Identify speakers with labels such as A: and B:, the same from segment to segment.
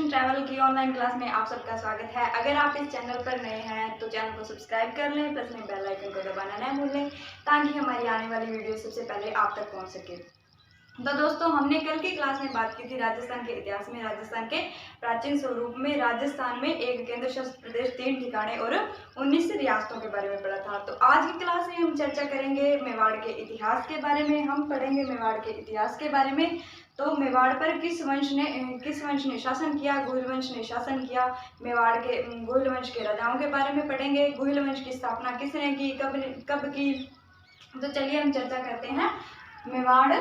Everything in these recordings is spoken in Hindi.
A: एजुकेशन ट्रैवल की ऑनलाइन क्लास में आप सबका स्वागत है। अगर आप इस चैनल पर नए हैं तो चैनल को सब्सक्राइब कर लें, प्लस में बेल आइकन को दबाना न भूलें ताकि हमारी आने वाली वीडियो सबसे पहले आप तक पहुंच सके। तो दोस्तों, हमने कल की क्लास में बात की थी राजस्थान के इतिहास में, राजस्थान के प्राचीन स्वरूप में, राजस्थान में एक केंद्र शासित प्रदेश, 3 ठिकाने और 19 रियासतों के बारे में पढ़ा था। तो आज की क्लास में हम चर्चा करेंगे मेवाड़ के इतिहास के बारे में। हम पढ़ेंगे मेवाड़ के इतिहास के बारे में। तो मेवाड़ पर किस वंश ने शासन किया? गुहिल वंश ने शासन किया। मेवाड़ के गुहिल वंश के राजाओं के बारे में पढ़ेंगे। गुहिल वंश की स्थापना किसने की, कब की? तो चलिए हम चर्चा करते हैं। मेवाड़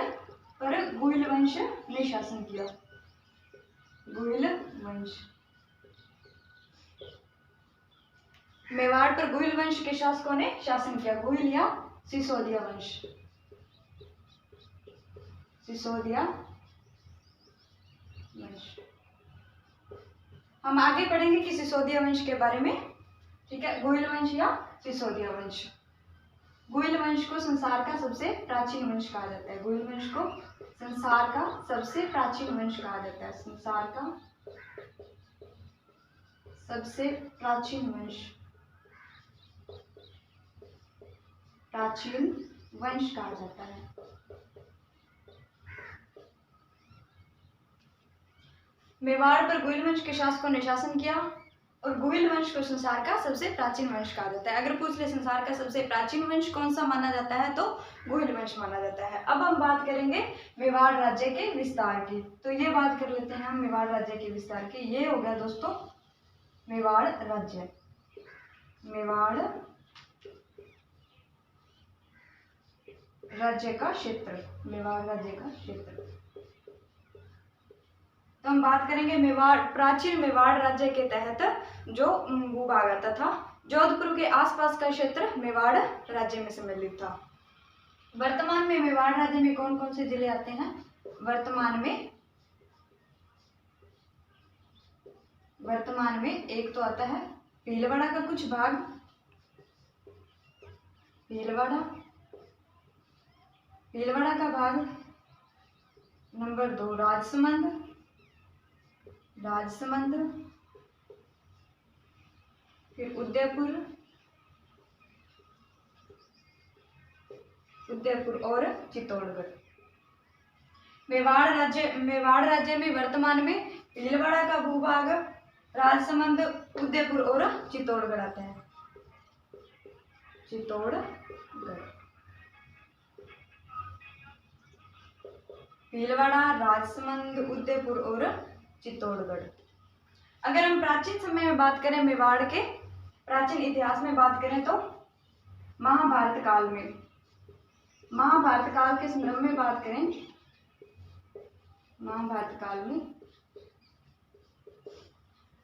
A: पर गुहिल वंश ने शासन किया। गुहिल वंश, मेवाड़ पर गुहिल वंश के शासकों ने शासन किया। गुहिल या सिसोदिया वंश, सिसोदिया वंश। हम आगे पढ़ेंगे कि सिसोदिया वंश के बारे में, ठीक है। गुहिल वंश या सिसोदिया वंश। गुहिल वंश को संसार का सबसे प्राचीन वंश कहा जाता है। गुहिल वंश को संसार का सबसे प्राचीन वंश कहा जाता है। संसार का सबसे प्राचीन वंश, प्राचीन वंश कहा जाता है। मेवाड़ पर गुहिल वंश के शासकों ने शासन किया और गुहिल वंश को संसार का सबसे प्राचीन वंश कहा जाता है। अगर पूछ ले संसार का सबसे प्राचीन वंश कौन सा माना जाता है तो गुहिल वंश माना जाता है। अब हम बात करेंगे मेवाड़ राज्य के विस्तार की। तो ये बात कर लेते हैं हम मेवाड़ राज्य के विस्तार की। ये हो गया दोस्तों मेवाड़ राज्य। मेवाड़ राज्य का क्षेत्र, मेवाड़ राज्य का क्षेत्र। तो हम बात करेंगे मेवाड़, प्राचीन मेवाड़ राज्य के तहत जो भूभाग आता था, जोधपुर के आसपास का क्षेत्र मेवाड़ राज्य में सम्मिलित था। वर्तमान में मेवाड़ राज्य में कौन कौन से जिले आते हैं? वर्तमान में एक तो आता है भीलवाड़ा का कुछ भाग, भीलवाड़ा का भाग। नंबर 2 राजसमंद, फिर उदयपुर और चित्तौड़गढ़। मेवाड़ राज्य में वर्तमान में भीलवाड़ा का भूभाग, राजसमंद, उदयपुर और चित्तौड़गढ़ आता है। भीलवाड़ा, राजसमंद, उदयपुर और चित्तौड़गढ़। अगर हम प्राचीन समय में बात करें, मेवाड़ के प्राचीन इतिहास में बात करें तो महाभारत काल के संदर्भ में बात करें, महाभारत काल में,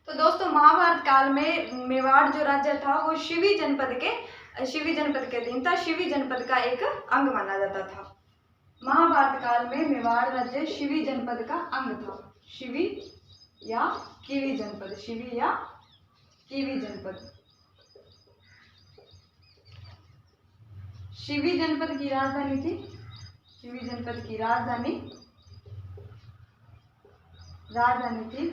A: तो दोस्तों महाभारत काल में मेवाड़ जो राज्य था वो शिवी जनपद के अधीन था। शिवी जनपद का एक अंग माना जाता था। महाभारत काल में मेवाड़ राज्य शिवी जनपद का अंग था। शिवी या कीवी जनपद, शिवी या कीवी जनपद। शिवी जनपद की राजधानी थी, शिवी जनपद की राजधानी थी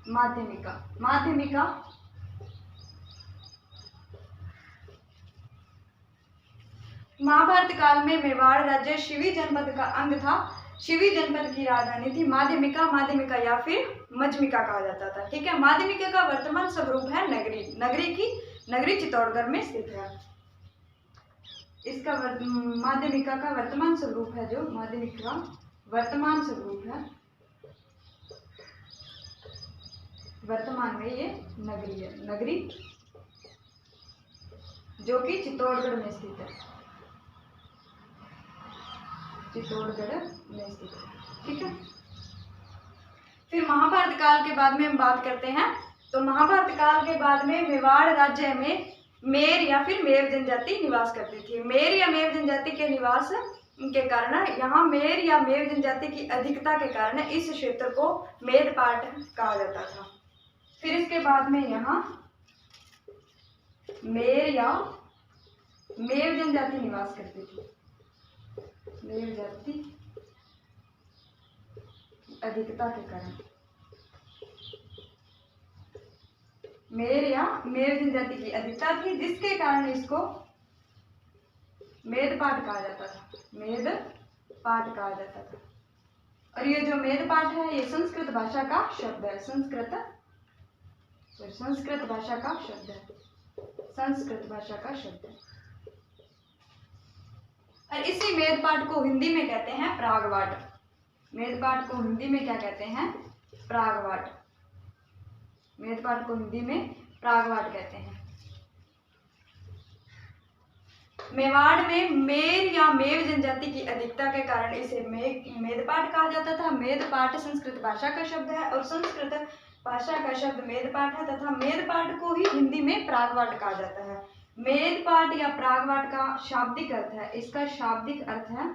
A: माध्यमिका। महाभारत काल में मेवाड़ राज्य शिवी जनपद का अंग था। शिवी जनपद की राजधानी थी माध्यमिका या फिर मध्यमिका कहा जाता था, ठीक है। माध्यमिका का वर्तमान स्वरूप है नगरी चित्तौड़गढ़ में स्थित है। इसका माध्यमिका का वर्तमान स्वरूप है, जो माध्यमिका वर्तमान स्वरूप है, वर्तमान में ये नगरी जो कि चित्तौड़गढ़ में स्थित है, ठीक है। फिर महाभारत काल के बाद में हम बात करते हैं। तो महाभारत काल के बाद में मेवाड़ राज्य में मेर या फिर मेव जनजाति निवास करती थी। मेर या मेव जनजाति के निवास के कारण, यहाँ मेर या मेव जनजाति की अधिकता के कारण इस क्षेत्र को मेदपाट कहा जाता था। फिर इसके बाद में यहाँ मेर या मेव जनजाति निवास करती थी। मेव जाति अधिकता के कारण मेर या मेर जनजाति की अधिकता थी, जिसके कारण इसको मेदपाट कहा जाता था। मेदपाट कहा जाता था। और ये जो मेदपाट है ये संस्कृत भाषा का शब्द है। संस्कृत भाषा का शब्द है। संस्कृत भाषा का शब्द है। और इसी मेदपाट को हिंदी में कहते हैं प्रागवाट। मेदपाट को हिंदी में क्या कहते हैं? प्रागवाट। मेदपाट को हिंदी में प्रागवाट कहते हैं। मेवाड़ में मेर या मेव जनजाति की अधिकता के कारण इसे मेदपाट कहा जाता था। मेदपाट संस्कृत भाषा का शब्द है और संस्कृत भाषा का शब्द मेदपाट है तथा मेदपाट को ही हिंदी में प्रागवाट कहा जाता है। मेदपाट या प्रागवाट का शाब्दिक अर्थ है, इसका शाब्दिक अर्थ है,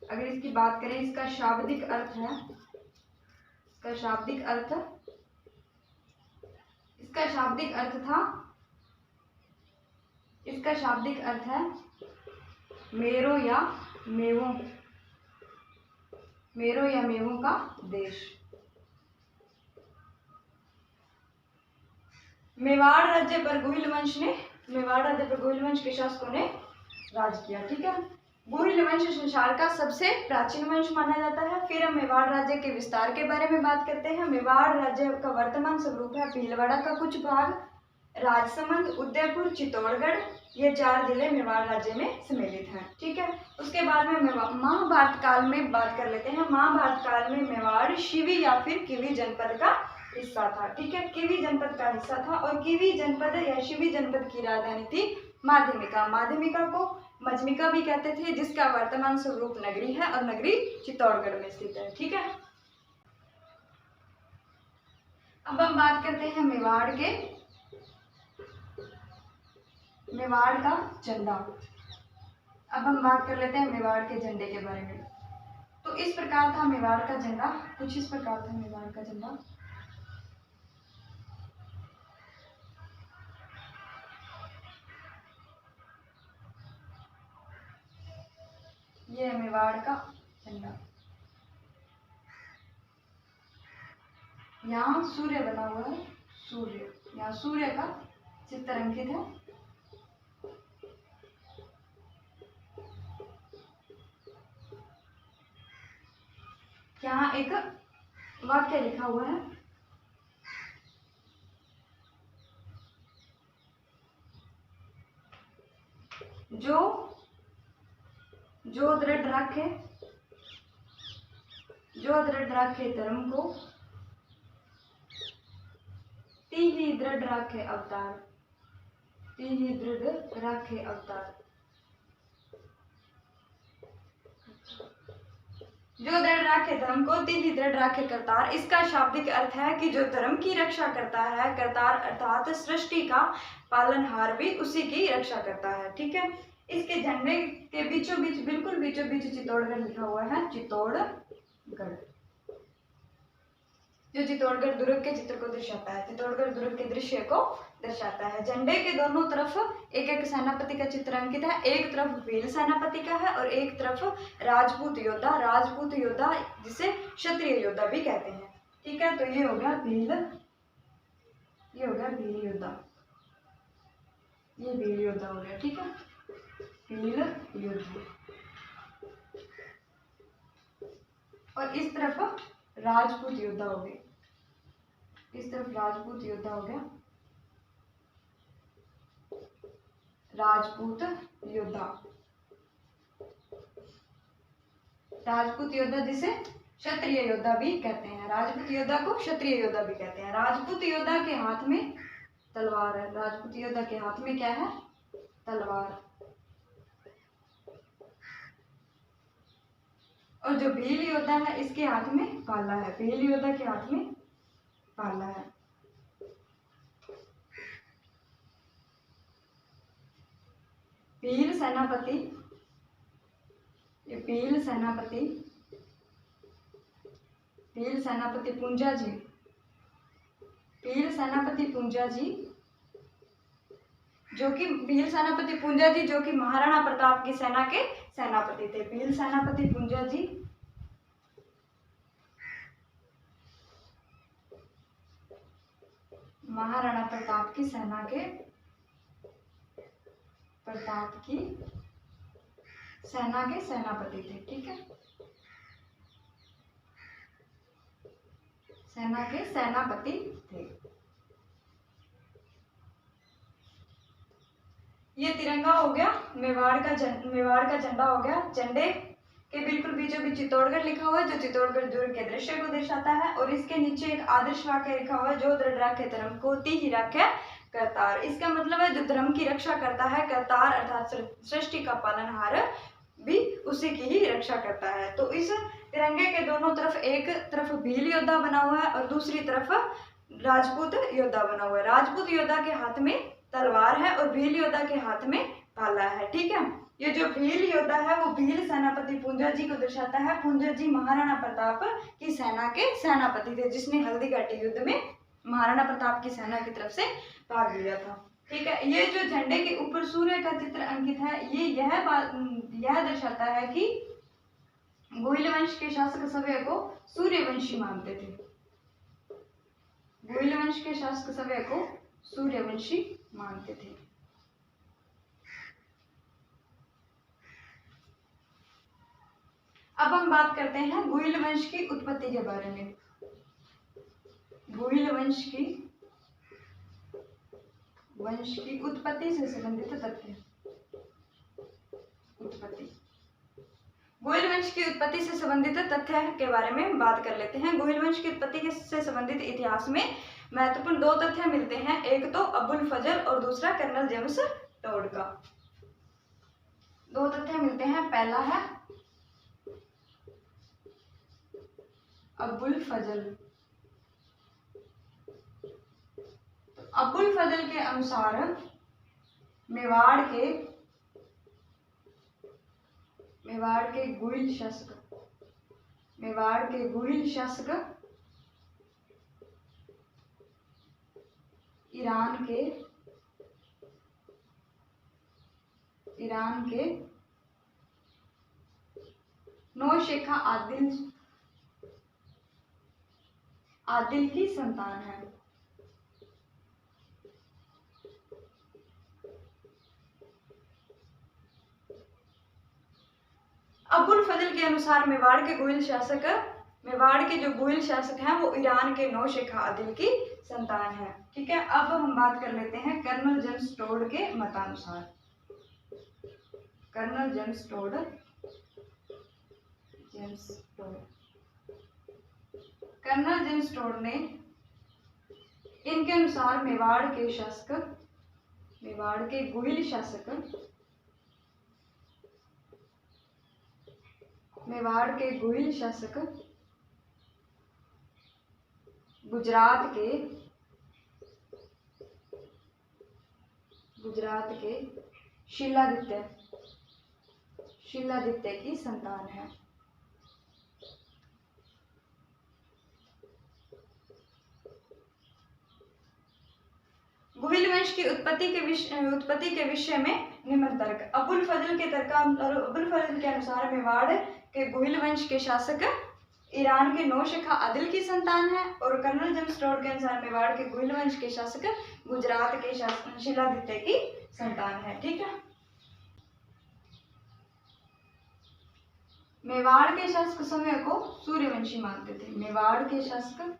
A: अगर इसकी बात करें इसका शाब्दिक अर्थ है, इसका शाब्दिक अर्थ है मेरो या मेवों का देश। मेवाड़ राज्य पर गुहिल वंश के शासकों ने राज किया। ठीक है, गुहिल वंश संसार का सबसे प्राचीन वंश माना जाता है। फिर हम मेवाड़ राज्य के विस्तार के बारे में बात करते हैं। मेवाड़ राज्य का वर्तमान स्वरूप है भीलवाड़ा का कुछ भाग, राजसमंद, उदयपुर, चित्तौड़गढ़, ये 4 जिले मेवाड़ राज्य में सम्मिलित हैं। ठीक है, उसके बाद में महाभारत काल में बात कर लेते हैं। महाभारत काल में मेवाड़ शिवी या फिर किवी जनपद का हिस्सा था। ठीक है, किवी जनपद का हिस्सा था और किवी जनपद या शिवी जनपद की राजधानी थी माध्यमिका। माध्यमिका को मजमिका भी कहते थे, जिसका वर्तमान स्वरूप नगरी है और नगरी चित्तौड़गढ़ में स्थित है। ठीक है, अब हम बात करते हैं मेवाड़ का झंडा। अब हम बात कर लेते हैं मेवाड़ के झंडे के बारे में। तो इस प्रकार था मेवाड़ का झंडा, कुछ इस प्रकार था मेवाड़ का झंडा। ये है मेवाड़ का झंडा। यहाँ सूर्य बना हुआ है, सूर्य, यहाँ सूर्य का चित्र अंकित है। यहाँ एक वाक्य लिखा हुआ है, जो दृढ़ राखे धर्म को, ती ही दृढ़ राखे अवतार। जो दृढ़ राखे धर्म को, ती ही दृढ़ राखे करतार। इसका शाब्दिक अर्थ है कि जो धर्म की रक्षा करता है, करतार अर्थात सृष्टि का पालनहार भी उसी की रक्षा करता है। ठीक है, इसके झंडे के बीचों बीच, बिल्कुल बीचों बीच चित्तौड़गढ़ लिखा हुआ है, चित्तौड़गढ़, जो चित्तौड़गढ़ दुर्ग के चित्र को दर्शाता है, चित्तौड़गढ़ दुर्ग के दृश्य को दर्शाता है। झंडे के दोनों तरफ एक एक सेनापति का चित्र अंकित है। एक तरफ भील सेनापति का है और एक तरफ राजपूत योद्धा जिसे क्षत्रिय योद्धा भी कहते हैं। ठीक है, तो ये हो गया भील योद्धा, ये भील योद्धा हो गया। ठीक है, भील योद्धा। और इस तरफ राजपूत योद्धा हो गए, इस तरफ राजपूत योद्धा हो गया, राजपूत योद्धा जिसे क्षत्रिय योद्धा भी कहते हैं। राजपूत योद्धा को क्षत्रिय योद्धा भी कहते हैं। राजपूत योद्धा के हाथ में तलवार है, राजपूत योद्धा के हाथ में क्या है? तलवार। और जो भील योद्धा है इसके हाथ में भाला है, भील योद्धा के हाथ में भाला है। भील सेनापति, ये भील सेनापति पुंजा जी, जो कि भील सेनापति पुंजा जी जो कि महाराणा प्रताप की सेना के सेनापति थे। भील सेनापति पुंजा जी महाराणा प्रताप की सेना के सेनापति थे। ठीक है, सेना के सेनापति थे। ये तिरंगा हो गया, मेवाड़ का झंडा हो गया। झंडे के बिल्कुल बीचों बीच चित्तौड़गढ़ लिखा हुआ है, जो चित्तौड़गढ़ दुर्ग के दृश्य को दर्शाता है। और इसके नीचे एक आदर्श वाक्य लिखा हुआ है, जो दृढ़ रखे धर्म को ती ही रखे करतार। इसका मतलब है जो धर्म की रक्षा करता है, करतार अर्थात सृष्टि का पालनहार भी उसी की ही रक्षा करता है। तो इस तिरंगे के दोनों तरफ, एक तरफ भील योद्धा बना हुआ है और दूसरी तरफ राजपूत योद्धा बना हुआ है। राजपूत योद्धा के हाथ में तलवार है और भील योद्धा के हाथ में भाला है। ठीक है, ये जो भील योद्धा है वो भील सेनापति पूंजा जी को दर्शाता है। पूंजा जी महाराणा प्रताप की सेना के सेनापति थे, जिसने हल्दी घाटी युद्ध में महाराणा प्रताप की सेना की तरफ से भाग लिया था। ठीक है, ये जो झंडे के ऊपर सूर्य का चित्र अंकित है, ये यह दर्शाता है कि गोइल वंश के शासक सभ्य को सूर्यवंशी मानते थे। गोइल वंश के शासक सभ्य को सूर्यवंशी मानते थे। अब हम बात करते हैं गोइल वंश की उत्पत्ति के बारे में। गोइल वंश की उत्पत्ति से संबंधित तथ्य। गोइल वंश की उत्पत्ति से संबंधित तथ्य के बारे में बात कर लेते हैं। गोइल वंश की उत्पत्ति से संबंधित इतिहास में महत्वपूर्ण दो तथ्य मिलते हैं, एक तो अबुल फजल और दूसरा कर्नल जेम्स टोड का। दो तथ्य मिलते हैं, पहला है अबुल फजल। तो अबुल फजल के अनुसार मेवाड़ के गोइल शासक ईरान के नौशेखा आदिल की संतान है। अबुल फजल के अनुसार मेवाड़ के जो गोइल शासक हैं वो ईरान के नौशेखा आदिल की संतान है। ठीक है, अब हम बात कर लेते हैं कर्नल जेम्स टोड के मतानुसार। कर्नल जेम्स टोड ने इनके अनुसार मेवाड़ के गोइल शासक गुजरात के शिलादित्य की संतान है। गोइल वंश की उत्पत्ति के विषय में निम्न तर्क। अबुल फजल के अनुसार मेवाड़ के गोइल वंश के शासक ईरान के नौशेखा आदिल की संतान है और कर्नल जेम्स टोड के अनुसार मेवाड़ के गोइल वंश के शासक गुजरात के शिलादित्य की संतान है। ठीक है, मेवाड़ के शासक समय को सूर्यवंशी मानते थे। मेवाड़ के शासक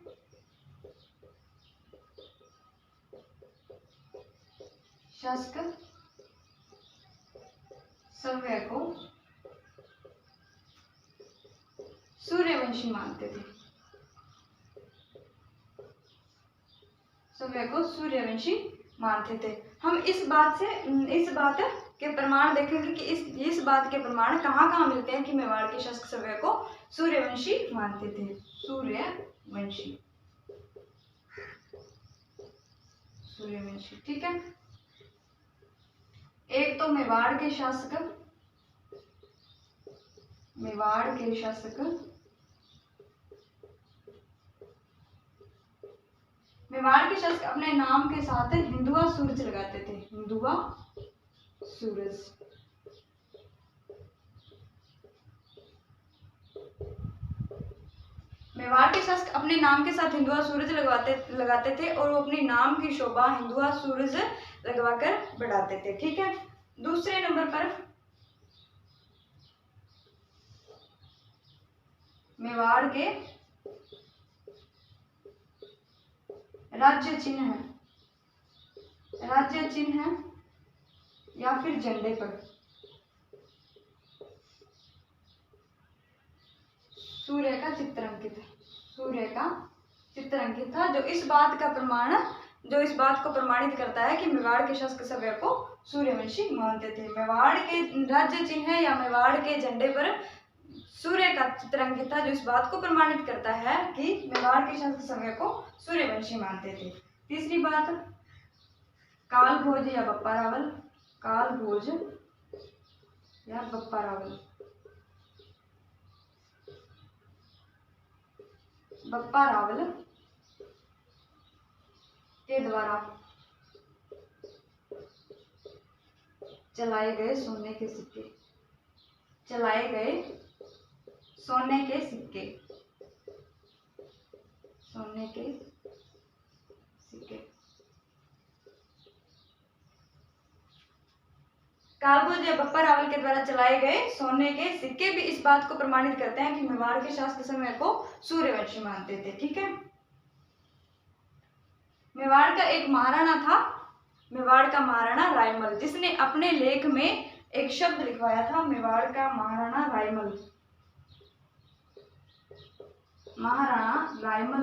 A: समय को सूर्यवंशी मानते थे। हम इस बात के प्रमाण देखेंगे कि इस बात के प्रमाण कहाँ मिलते हैं कि मेवाड़ के शासक सभ्य को सूर्यवंशी मानते थे। सूर्यवंशी। ठीक है, एक तो मेवाड़ के शासक अपने नाम के साथ हिंदुआ सूरज लगाते थे। हिंदुआ सूरज। मेवाड़ के शासक अपने नाम के साथ हिंदुआ सूरज लगाते थे और वो अपने नाम की शोभा हिंदुआ सूरज लगवाकर बढ़ाते थे। ठीक है, दूसरे नंबर पर मेवाड़ के राज्य चिन्ह या फिर झंडे पर सूर्य का चित्र अंकित था, जो इस बात को प्रमाणित करता है कि मेवाड़ के शासक सभ्य को सूर्यवंशी मानते थे। मेवाड़ के राज्य चिन्ह या मेवाड़ के झंडे पर सूर्य का चित्र अंकित था, जो इस बात को प्रमाणित करता है कि मेवाड़ के शासक सभ्य को सूर्यवंशी मानते थे। तीसरी बात, कालभोज या बप्पा रावल। बप्पा रावल के द्वारा चलाए गए सोने के कालभोज या बप्पा रावल के द्वारा चलाए गए सोने के सिक्के भी इस बात को प्रमाणित करते हैं कि मेवाड़ के शासक समय को सूर्यवंशी मानते थे। ठीक है, मेवाड़ का एक महाराणा था, मेवाड़ का महाराणा रायमल, जिसने अपने लेख में एक शब्द लिखवाया था। मेवाड़ का महाराणा रायमल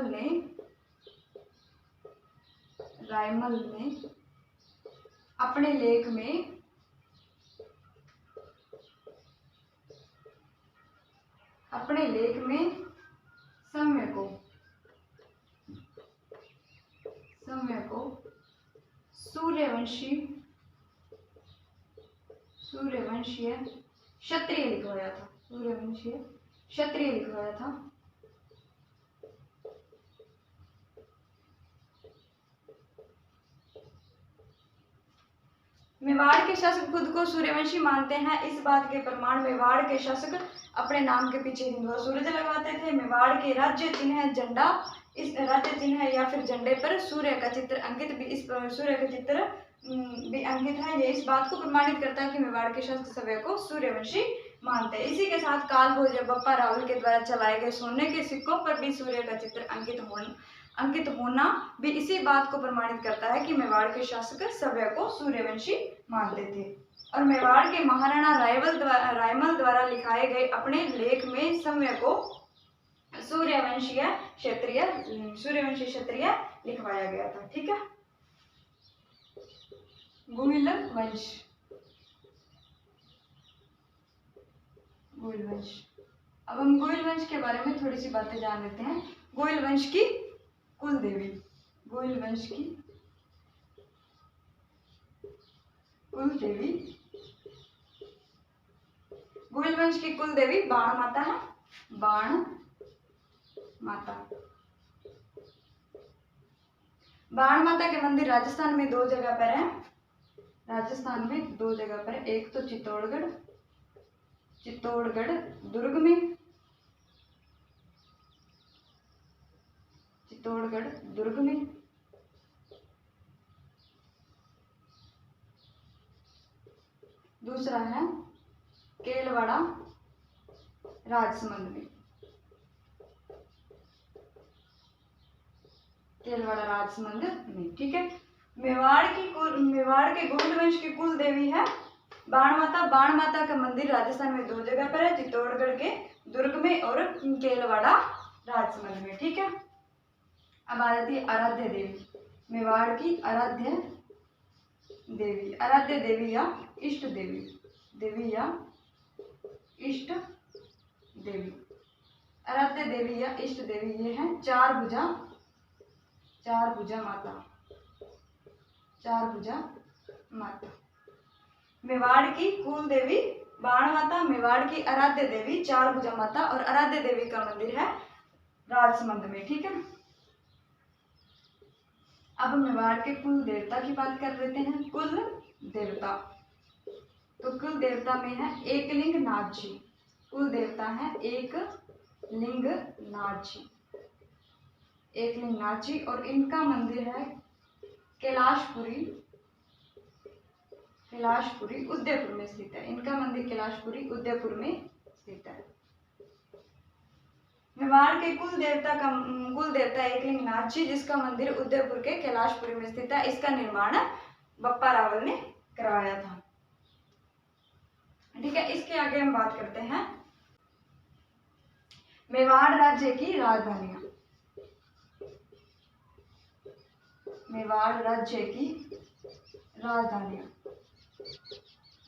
A: ने अपने लेख में समय को सूर्यवंशीय क्षत्रिय लिखवाया था। मेवाड़ के शासक खुद को सूर्यवंशी मानते हैं, इस बात के प्रमाण मेवाड़ के शासक अपने नाम के पीछे हिंदुआ सूरज लगवाते थे। मेवाड़ के राज्य चिन्ह झंडा, इस राज्य चिन्ह या फिर झंडे पर सूर्य का चित्र अंकित है। ये इस बात को प्रमाणित करता है कि मेवाड़ के शासक सभ्य को सूर्यवंशी मानते हैं। इसी के साथ कालभोज या बप्पा रावल के द्वारा चलाए गए सोने के सिक्कों पर भी सूर्य का चित्र अंकित होना भी इसी बात को प्रमाणित करता है कि मेवाड़ के शासक सभ्य को सूर्यवंशी मानते थे। और मेवाड़ के महाराणा रायमल द्वारा लिखाए गए अपने लेख में समय को सूर्यवंशी क्षत्रिय लिखवाया गया था। ठीक है, गोइल वंश। अब हम गोइल वंश के बारे में थोड़ी सी बातें जान लेते हैं। गोइल वंश की कुल देवी गोइल वंश की कुल देवी बाण माता है। बाण माता के मंदिर राजस्थान में दो जगह पर है। एक तो चित्तौड़गढ़ दुर्ग में, दूसरा है केलवाड़ा राजसमंद में। ठीक है, मेवाड़ के गोविंद वंश की कुल देवी है बाण माता का मंदिर राजस्थान में दो जगह पर है, चित्तौड़गढ़ के दुर्ग में और केलवाड़ा राजसमंद में। ठीक है, अब आ जाती है आराध्य देवी। मेवाड़ की आराध्य देवी या इष्ट देवी आराध्य देवी या इष्ट देवी ये है चार भुजा माता। मेवाड़ की कुल देवी बाण माता, मेवाड़ की आराध्य देवी चार भुजा माता और आराध्य देवी का मंदिर है राजसमंद में। ठीक है, अब मेवाड़ के कुल देवता की बात कर लेते हैं। कुल देवता, तो कुल देवता में है एकलिंग नाथ जी। कुल देवता है एक लिंग नाथ जी। एकलिंगनाची, और इनका मंदिर है कैलाशपुरी, कैलाशपुरी उदयपुर में स्थित है। इनका मंदिर कैलाशपुरी उदयपुर में स्थित है। मेवाड़ के कुल देवता एकलिंगनाथ जी, जिसका मंदिर उदयपुर के कैलाशपुरी में स्थित है। इसका निर्माण बप्पा रावल ने करवाया था। ठीक है, इसके आगे हम बात करते हैं मेवाड़ राज्य की राजधानियां। मेवाड़ राज्य की राजधानियां,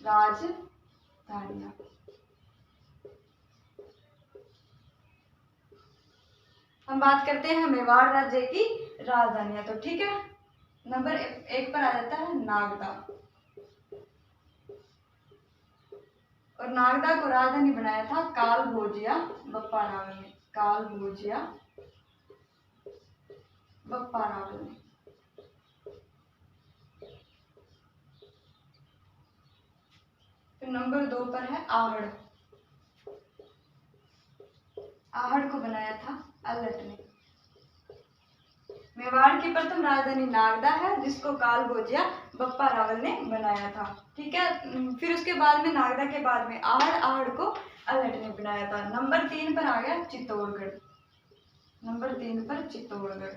A: राजधानियां। हम बात करते हैं मेवाड़ राज्य की राजधानियां। तो ठीक है, नंबर 1 पर आ जाता है नागदा, और नागदा को राजधानी बनाया था कालभोजिया बप्पा रावल ने। कालभोजिया बप्पा रावल ने। फिर नंबर 2 पर है आहड़। आहड़ को बनाया था अल्लट ने। मेवाड़ की प्रथम राजधानी नागदा है, जिसको कालभोजिया बप्पा रावल ने बनाया था। ठीक है, फिर उसके बाद में नागदा के बाद में आहड़, आहड़ को अल्लट ने बनाया था। नंबर 3 पर आ गया चित्तौड़गढ़। नंबर 3 पर चित्तौड़गढ़,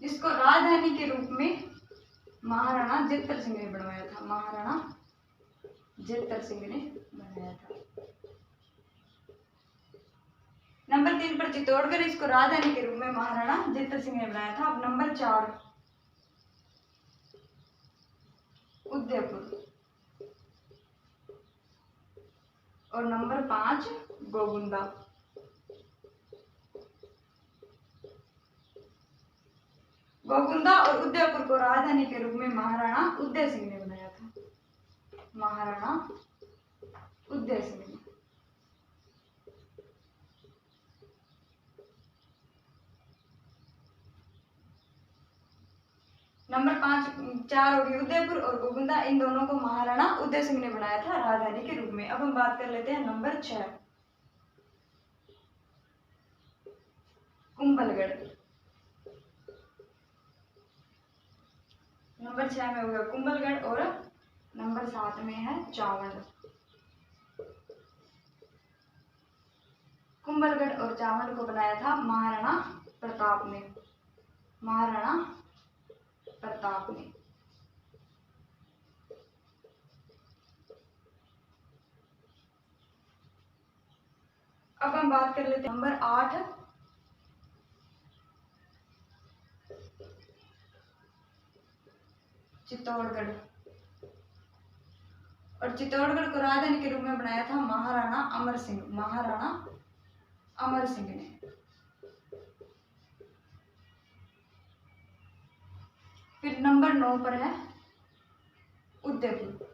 A: जिसको राजधानी के रूप में महाराणा जित्तर सिंह ने बनवाया था। महाराणा जित्तर सिंह ने बनाया था। नंबर 3 पर चित्तौड़गढ़, इसको राजधानी के रूप में महाराणा जित्तर सिंह ने बनाया था। अब नंबर 4 उदयपुर, और नंबर 5 गोगुंदा। गोगुंदा और उदयपुर को राजधानी के रूप में महाराणा उदय सिंह ने बनाया था। महाराणा उदय सिंह ने। नंबर 4 होगी उदयपुर और गोगुंदा, इन दोनों को महाराणा उदय सिंह ने बनाया था राजधानी के रूप में। अब हम बात कर लेते हैं नंबर 6 कुंभलगढ़। नंबर 6 में होगा कुंभलगढ़, और नंबर 7 में है चावंड। कुंभलगढ़ और चावंड को बनाया था महाराणा प्रताप ने। महाराणा प्रताप ने। अब हम बात कर लेते हैं नंबर 8 चित्तौड़गढ़, और चित्तौड़गढ़ को राजधानी के रूप में बनाया था महाराणा अमर सिंह। महाराणा अमर सिंह ने। फिर नंबर 9 पर है उदयपुर।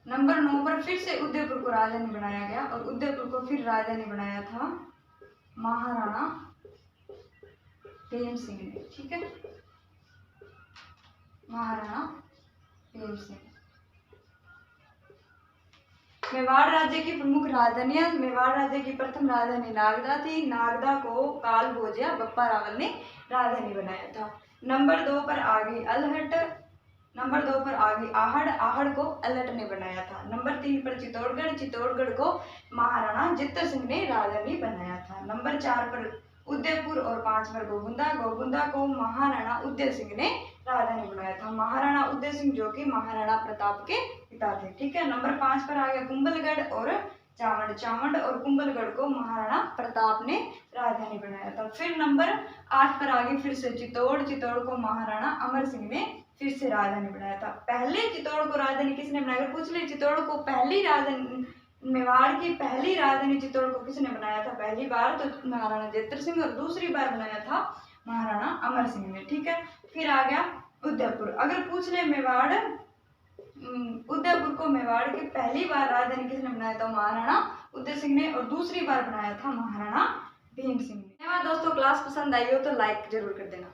A: नंबर 9 पर फिर से उदयपुर को राजधानी बनाया गया, और उदयपुर को फिर राजधानी बनाया था महाराणा प्रेम सिंह ने। ठीक है, महाराणा प्रेम सिंह। मेवाड़ राज्य की प्रमुख राजधानियां। मेवाड़ राज्य की प्रथम राजधानी नागदा थी। नागदा को कालभोजिया बप्पा रावल ने राजधानी बनाया था। नंबर 2 पर आ गई अल्हट। नंबर 2 पर आ गई आहड़। आहड़ को अल्हट ने बनाया था। नंबर 3 पर चित्तौड़गढ़। चित्तौड़गढ़ को महाराणा जित्तर सिंह ने राजधानी बनाया था। नंबर 4 पर उदयपुर, और 5 पर गोगुंदा। गोगुंदा को महाराणा उदय सिंह ने राजधानी बनाया था। महाराणा उदय सिंह जो कि महाराणा प्रताप के पिता थे। ठीक है, नंबर 5 पर आ गया कुंभलगढ़ और चावंड। चावंड और कुंभलगढ़ को महाराणा प्रताप ने राजधानी बनाया था। फिर नंबर 8 पर आ गई फिर से चित्तौड़। चित्तौड़ को महाराणा अमर सिंह ने फिर से राजधानी बनाया था। पहले चित्तौड़ को राजधानी किसने बनाया? अगर पूछ ले चित्तौड़ को पहली राजधानी, मेवाड़ की पहली राजधानी चित्तौड़ को किसने बनाया था पहली बार? तो महाराणा जित्तर सिंह, और दूसरी बार बनाया था महाराणा अमर सिंह ने। ठीक है, फिर आ गया उदयपुर। अगर पूछ ले मेवाड़, उदयपुर को मेवाड़ की पहली बार राजधानी किसने बनाया था? महाराणा उदय सिंह ने, और दूसरी बार बनाया था महाराणा भीम सिंह ने। धन्यवाद दोस्तों, क्लास पसंद आई हो तो लाइक जरूर कर देना।